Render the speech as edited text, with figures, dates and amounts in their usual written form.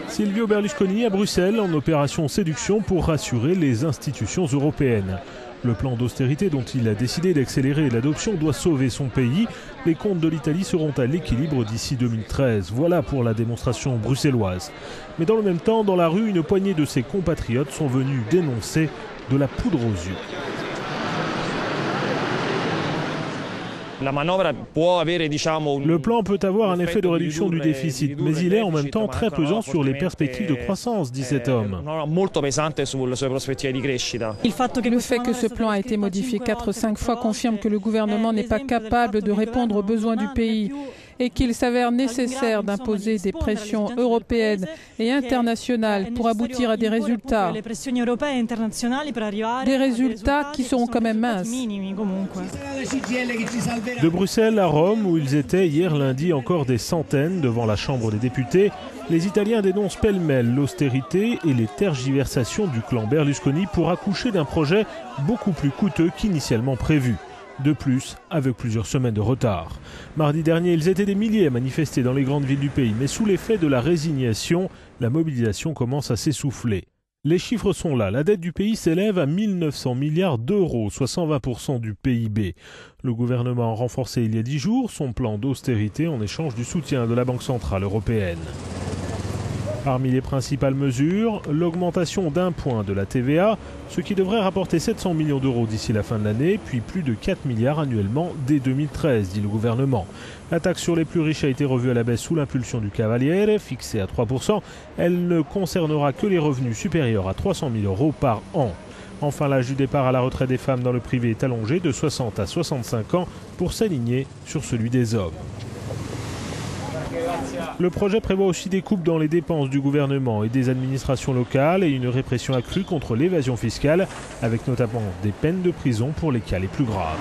Silvio Berlusconi à Bruxelles en opération séduction pour rassurer les institutions européennes. Le plan d'austérité dont il a décidé d'accélérer l'adoption doit sauver son pays. Les comptes de l'Italie seront à l'équilibre d'ici 2013. Voilà pour la démonstration bruxelloise. Mais dans le même temps, dans la rue, une poignée de ses compatriotes sont venus dénoncer de la poudre aux yeux. Le plan peut avoir un effet de réduction du déficit, mais il est en même temps très pesant sur les perspectives de croissance, dit cet homme. Le fait que ce plan a été modifié 4 ou 5 fois confirme que le gouvernement n'est pas capable de répondre aux besoins du pays et qu'il s'avère nécessaire d'imposer des pressions européennes et internationales pour aboutir à des résultats. Des résultats qui seront quand même minces. De Bruxelles à Rome, où ils étaient hier lundi encore des centaines devant la Chambre des députés, les Italiens dénoncent pêle-mêle l'austérité et les tergiversations du clan Berlusconi pour accoucher d'un projet beaucoup plus coûteux qu'initialement prévu. De plus, avec plusieurs semaines de retard. Mardi dernier, ils étaient des milliers à manifester dans les grandes villes du pays, mais sous l'effet de la résignation, la mobilisation commence à s'essouffler. Les chiffres sont là. La dette du pays s'élève à 1 900 milliards d'euros, soit 120% du PIB. Le gouvernement a renforcé il y a 10 jours son plan d'austérité en échange du soutien de la Banque centrale européenne. Parmi les principales mesures, l'augmentation d'1 point de la TVA, ce qui devrait rapporter 700 millions d'euros d'ici la fin de l'année, puis plus de 4 milliards annuellement dès 2013, dit le gouvernement. La taxe sur les plus riches a été revue à la baisse sous l'impulsion du Cavaliere, fixée à 3%. Elle ne concernera que les revenus supérieurs à 300 000 euros par an. Enfin, l'âge du départ à la retraite des femmes dans le privé est allongé de 60 à 65 ans pour s'aligner sur celui des hommes. Le projet prévoit aussi des coupes dans les dépenses du gouvernement et des administrations locales et une répression accrue contre l'évasion fiscale, avec notamment des peines de prison pour les cas les plus graves.